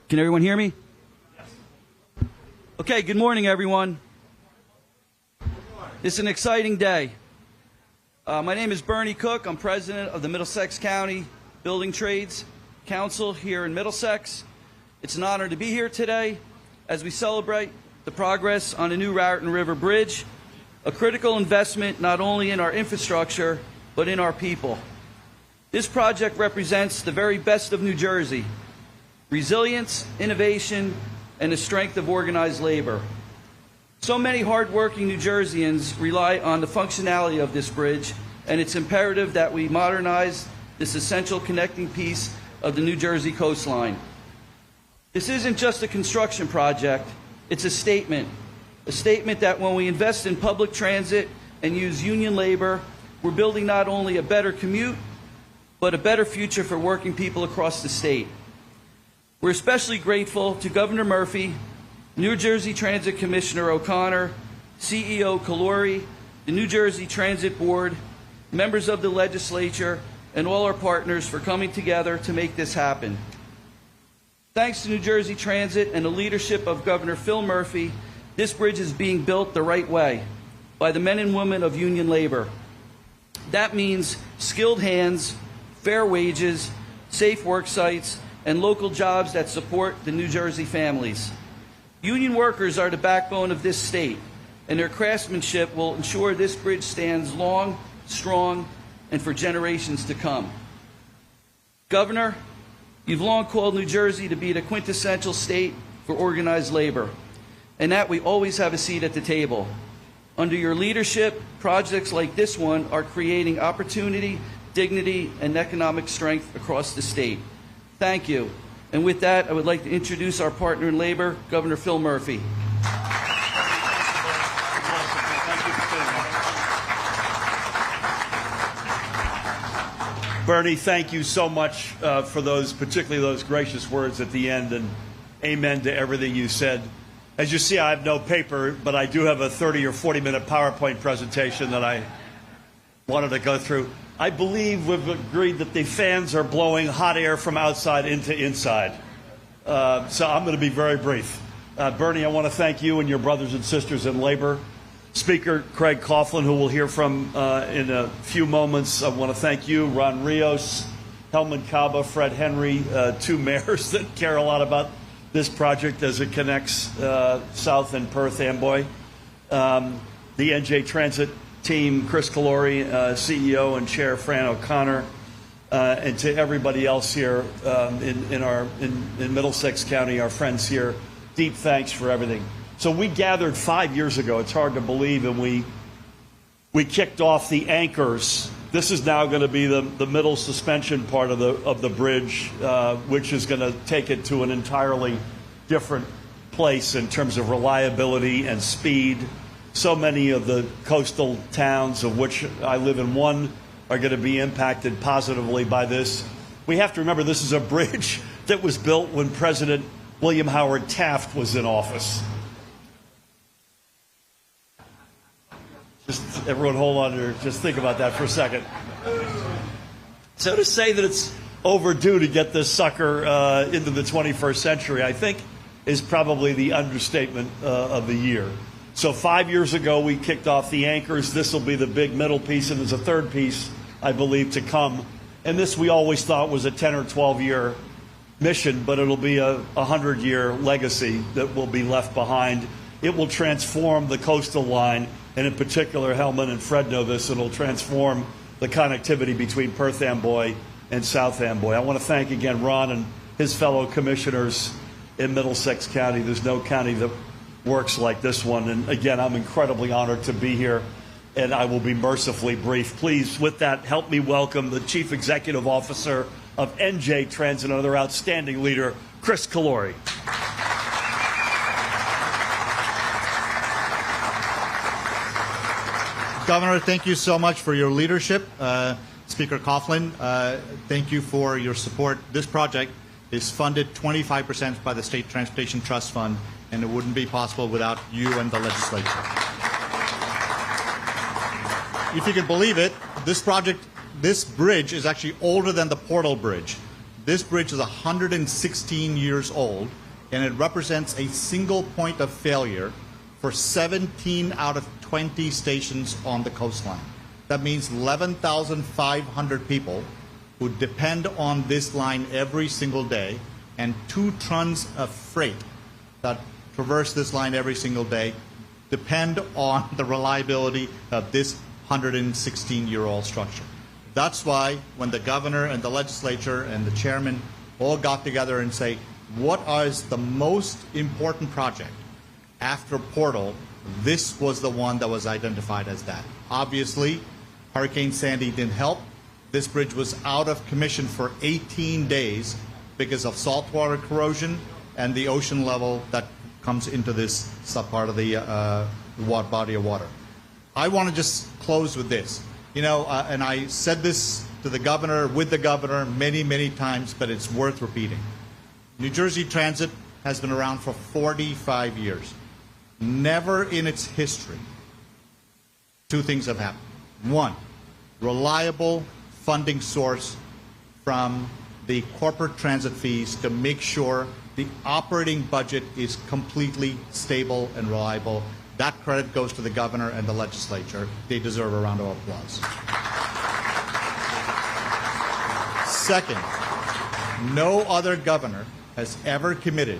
Can everyone hear me? Okay, good morning, everyone. It's an exciting day. My name is Bernie Cook. I'm president of the Middlesex County Building Trades Council here in Middlesex. It's an honor to be here today as we celebrate the progress on the new Raritan River Bridge, a critical investment not only in our infrastructure, but in our people. This project represents the very best of New Jersey: resilience, innovation, and the strength of organized labor. So many hardworking New Jerseyans rely on the functionality of this bridge, and it's imperative that we modernize this essential connecting piece of the New Jersey coastline. This isn't just a construction project, it's a statement that when we invest in public transit and use union labor, we're building not only a better commute, but a better future for working people across the state. We're especially grateful to Governor Murphy, New Jersey Transit Commissioner O'Connor, CEO Calori, the New Jersey Transit Board, members of the legislature, and all our partners for coming together to make this happen. Thanks to New Jersey Transit and the leadership of Governor Phil Murphy, this bridge is being built the right way by the men and women of union labor. That means skilled hands, fair wages, safe work sites, and local jobs that support the New Jersey families. Union workers are the backbone of this state, and their craftsmanship will ensure this bridge stands long, strong, and for generations to come. Governor, you've long called New Jersey to be the quintessential state for organized labor, and that we always have a seat at the table. Under your leadership, projects like this one are creating opportunity, dignity, and economic strength across the state. Thank you. And with that, I would like to introduce our partner in labor, Governor Phil Murphy. Bernie, thank you so much for those, particularly those gracious words at the end, and amen to everything you said. As you see, I have no paper, but I do have a 30 or 40-minute PowerPoint presentation that I wanted to go through. I believe we've agreed that the fans are blowing hot air from outside into inside. So I'm going to be very brief. Bernie, I want to thank you and your brothers and sisters in labor. Speaker Craig Coughlin, who we'll hear from in a few moments. I want to thank you, Ron Rios, Helman Caba, Fred Henry, two mayors that care a lot about this project as it connects South and Perth, Amboy. The NJ Transit team, Chris Calori, CEO and Chair Fran O'Connor, and to everybody else here in Middlesex County, our friends here, deep thanks for everything. So we gathered 5 years ago, it's hard to believe, and we kicked off the anchors. This is now going to be the middle suspension part of the bridge, which is going to take it to an entirely different place in terms of reliability and speed. So many of the coastal towns, of which I live in one, are going to be impacted positively by this. We have to remember this is a bridge that was built when President William Howard Taft was in office. Just everyone hold on to, just think about that for a second. So to say that it's overdue to get this sucker into the 21st century, I think, is probably the understatement of the year. So 5 years ago, we kicked off the anchors. This will be the big middle piece, and there's a third piece, I believe, to come. And this we always thought was a 10 or 12-year mission, but it'll be a 100-year legacy that will be left behind. It will transform the coastal line, and in particular, Helman and Fred know this, it'll transform the connectivity between Perth Amboy and South Amboy. I want to thank again Ron and his fellow commissioners in Middlesex County. There's no county that works like this one. And again, I'm incredibly honored to be here, and I will be mercifully brief. Please, with that, help me welcome the Chief Executive Officer of NJ Transit, another outstanding leader, Chris Calori. Governor, thank you so much for your leadership. Speaker Coughlin, thank you for your support. This project is funded 25% by the State Transportation Trust Fund, and it wouldn't be possible without you and the legislature. If you can believe it, this bridge is actually older than the Portal Bridge. This bridge is 116 years old, and it represents a single point of failure for 17 out of 20 stations on the coastline. That means 11,500 people who depend on this line every single day, and 2 tons of freight that traverse this line every single day depend on the reliability of this 116-year-old structure. That's why when the governor and the legislature and the chairman all got together and say, what is the most important project after Portal, this was the one that was identified as that. Obviously, Hurricane Sandy didn't help. This bridge was out of commission for 18 days because of saltwater corrosion and the ocean level that comes into this subpart of the body of water. I want to just close with this. You know, and I said this to the governor, with the governor, many, many times, but it's worth repeating. New Jersey Transit has been around for 45 years. Never in its history, 2 things have happened. 1, reliable funding source from the corporate transit fees to make sure the operating budget is completely stable and reliable. That credit goes to the governor and the legislature. They deserve a round of applause. Second, no other governor has ever committed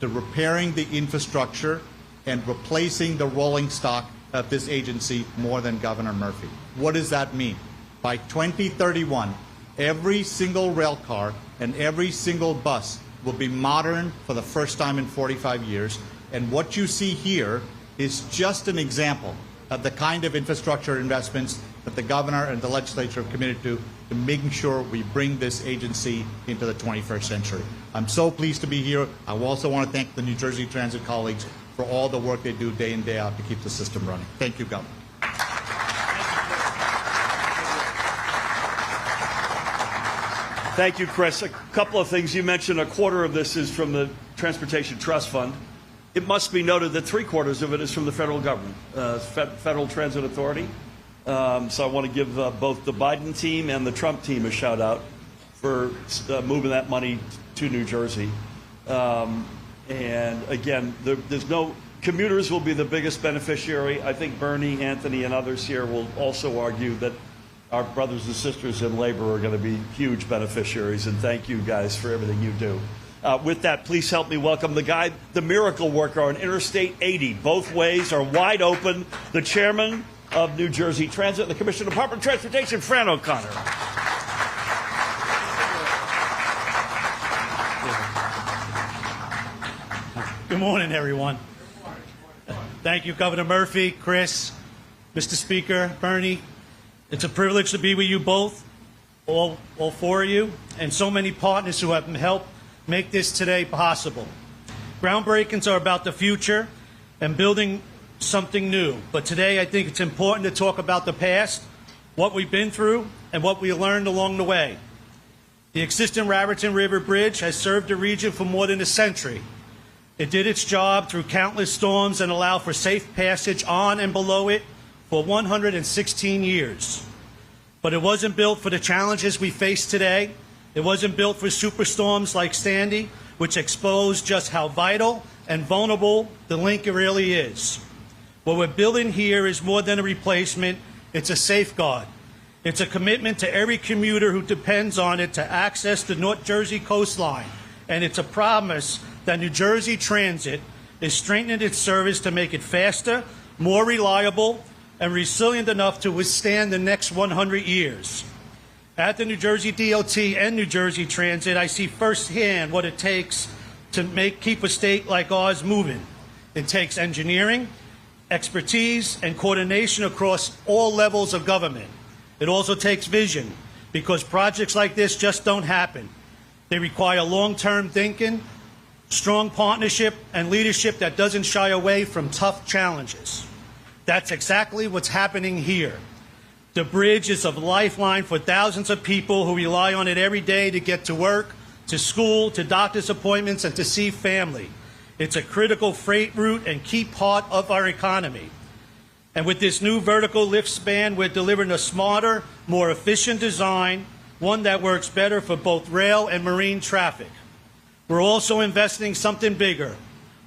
to repairing the infrastructure and replacing the rolling stock of this agency more than Governor Murphy. What does that mean? By 2031, every single rail car and every single bus will be modern for the first time in 45 years. And what you see here is just an example of the kind of infrastructure investments that the governor and the legislature have committed to making sure we bring this agency into the 21st century. I'm so pleased to be here. I also want to thank the New Jersey Transit colleagues for all the work they do day in, day out to keep the system running. Thank you, Governor. Thank you, Chris. A couple of things. You mentioned a quarter of this is from the Transportation Trust Fund. It must be noted that 3/4 of it is from the federal government, Federal Transit Authority. So I want to give both the Biden team and the Trump team a shout out for moving that money to New Jersey. And again, there's no commuters will be the biggest beneficiary. I think Bernie, Anthony, and others here will also argue that our brothers and sisters in labor are going to be huge beneficiaries. And thank you guys for everything you do. With that, please help me welcome the guy, the miracle worker on Interstate 80. Both ways are wide open. The chairman of New Jersey Transit and the Commissioner of Department of Transportation, Fran O'Connor. Good morning, everyone. Thank you, Governor Murphy, Chris, Mr. Speaker, Bernie. It's a privilege to be with you both, all 4 of you, and so many partners who have helped make this today possible. Groundbreakings are about the future and building something new. But today I think it's important to talk about the past, what we've been through, and what we learned along the way. The existing Raritan River Bridge has served the region for more than a century. It did its job through countless storms and allowed for safe passage on and below it for 116 years. But it wasn't built for the challenges we face today. It wasn't built for superstorms like Sandy, which exposed just how vital and vulnerable the link really is. What we're building here is more than a replacement. It's a safeguard. It's a commitment to every commuter who depends on it to access the North Jersey coastline. And it's a promise that New Jersey Transit is strengthening its service to make it faster, more reliable, and resilient enough to withstand the next 100 years. At the New Jersey DOT and New Jersey Transit, I see firsthand what it takes to keep a state like ours moving. It takes engineering, expertise, and coordination across all levels of government. It also takes vision, because projects like this just don't happen. They require long-term thinking, strong partnership, and leadership that doesn't shy away from tough challenges. That's exactly what's happening here. The bridge is a lifeline for thousands of people who rely on it every day to get to work, to school, to doctor's appointments, and to see family. It's a critical freight route and key part of our economy. And with this new vertical lift span, we're delivering a smarter, more efficient design one that works better for both rail and marine traffic. We're also investing something bigger,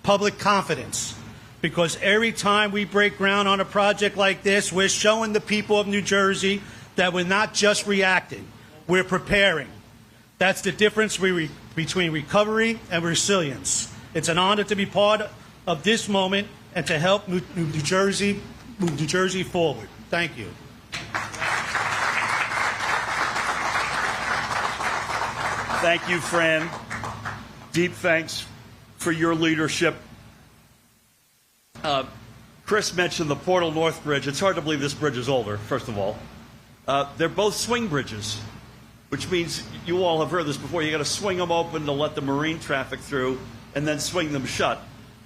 public confidence, because every time we break ground on a project like this, we're showing the people of New Jersey that we're not just reacting, we're preparing. That's the difference between recovery and resilience. It's an honor to be part of this moment and to help move New Jersey forward. Thank you. Thank you, Fran. Deep thanks for your leadership. Chris mentioned the Portal North Bridge. It's hard to believe this bridge is older, first of all. They're both swing bridges, which means you all have heard this before. You got to swing them open to let the marine traffic through and then swing them shut.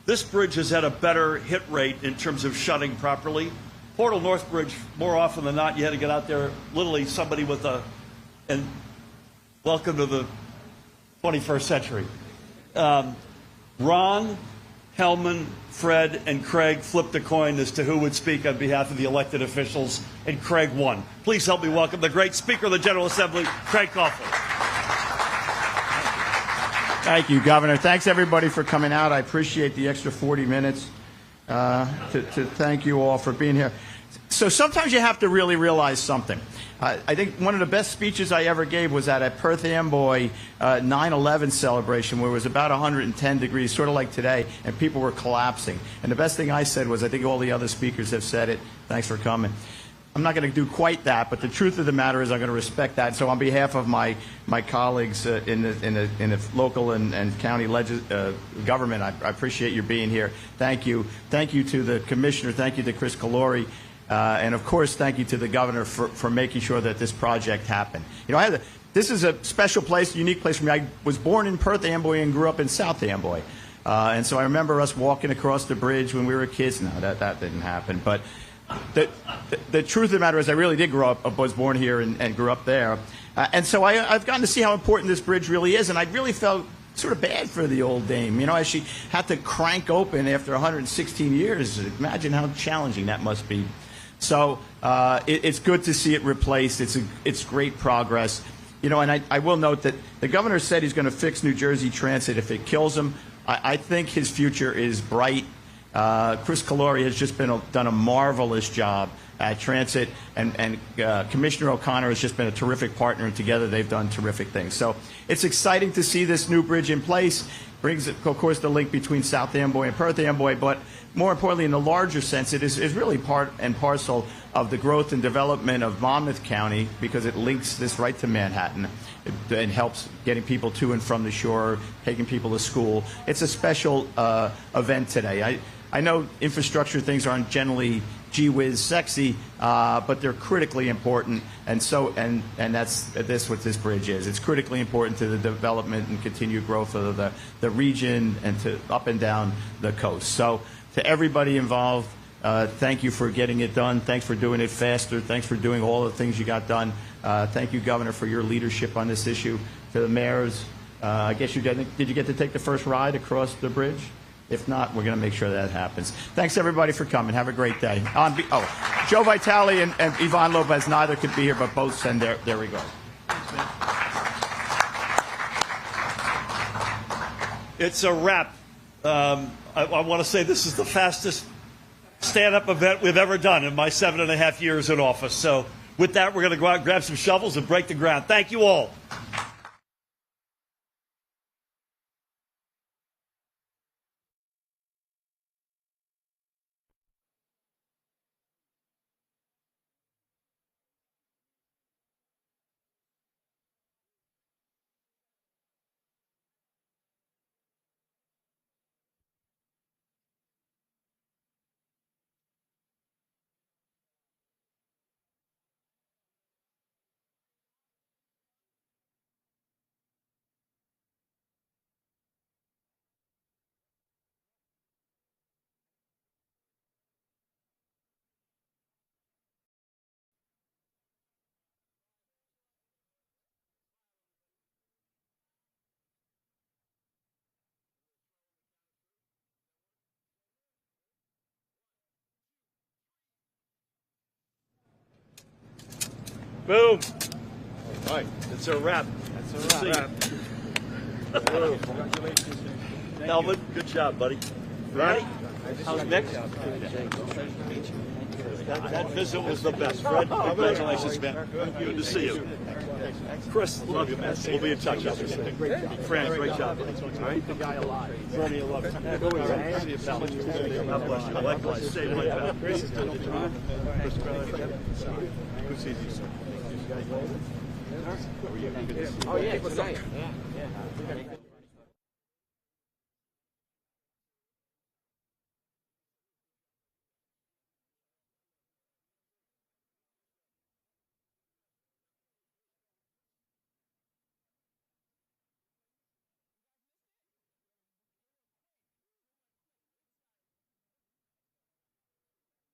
This bridge has had a better hit rate in terms of shutting properly. Portal North Bridge, more often than not, you had to get out there, literally somebody with a, and welcome to the 21st century. Ron, Hellman, Fred, and Craig flipped a coin as to who would speak on behalf of the elected officials, and Craig won. Please help me welcome the great Speaker of the General Assembly, Craig Coughlin. Thank you, Governor. Thanks, everybody, for coming out. I appreciate the extra 40 minutes to thank you all for being here. So sometimes you have to really realize something. I think one of the best speeches I ever gave was at a Perth Amboy 9/11 celebration where it was about 110 degrees, sort of like today, and people were collapsing. And the best thing I said was, I think all the other speakers have said it. Thanks for coming. I'm not going to do quite that, but the truth of the matter is I'm going to respect that. So on behalf of my colleagues in the local and county government, I appreciate your being here. Thank you. Thank you to the commissioner. Thank you to Chris Calori. And of course, thank you to the governor for making sure that this project happened. You know, this is a special place, a unique place for me. I was born in Perth Amboy and grew up in South Amboy. And so I remember us walking across the bridge when we were kids. No, that didn't happen. But the truth of the matter is I really did grow up, was born here and grew up there. And so I've gotten to see how important this bridge really is. And I really felt sort of bad for the old dame, you know, as she had to crank open after 116 years. Imagine how challenging that must be. So it's good to see it replaced. It's great progress. You know, and I will note that the governor said he's going to fix New Jersey Transit if it kills him. I think his future is bright. Chris Calori has just done a marvelous job at Transit, and Commissioner O'Connor has just been a terrific partner, and together they've done terrific things. So it's exciting to see this new bridge in place. Brings, of course, the link between South Amboy and Perth Amboy, but more importantly, in the larger sense, it is really part and parcel of the growth and development of Monmouth County, because it links this right to Manhattan. It helps getting people to and from the shore, taking people to school. It's a special event today. I know infrastructure things aren't generally gee whiz sexy, but they're critically important, and that's what this bridge is. It's critically important to the development and continued growth of the region and to up and down the coast. So to everybody involved, thank you for getting it done. Thanks for doing it faster. Thanks for doing all the things you got done. Thank you, Governor, for your leadership on this issue. To the mayors, I guess did you get to take the first ride across the bridge? If not, we're going to make sure that happens. Thanks, everybody, for coming. Have a great day. Joe Vitale and Yvonne Lopez, neither could be here, but both send their regards. It's a wrap. I want to say this is the fastest stand-up event we've ever done in my 7.5 years in office. So with that, we're going to go out and grab some shovels and break the ground. Thank you all. Boom. All right, it's a wrap. It's a wrap. Elvin, good job, buddy. Ronnie, how's Nick? That visit was the best. Fred, congratulations, man. Good to see you. Chris, love you, man. We'll be in touch. Fran, great job. All right? Keep the guy alive. Bernie, I love you. See you, pal. God bless you. Likewise. Stay right back. Good seeing you, sir. Oh, yeah, good night. Yeah.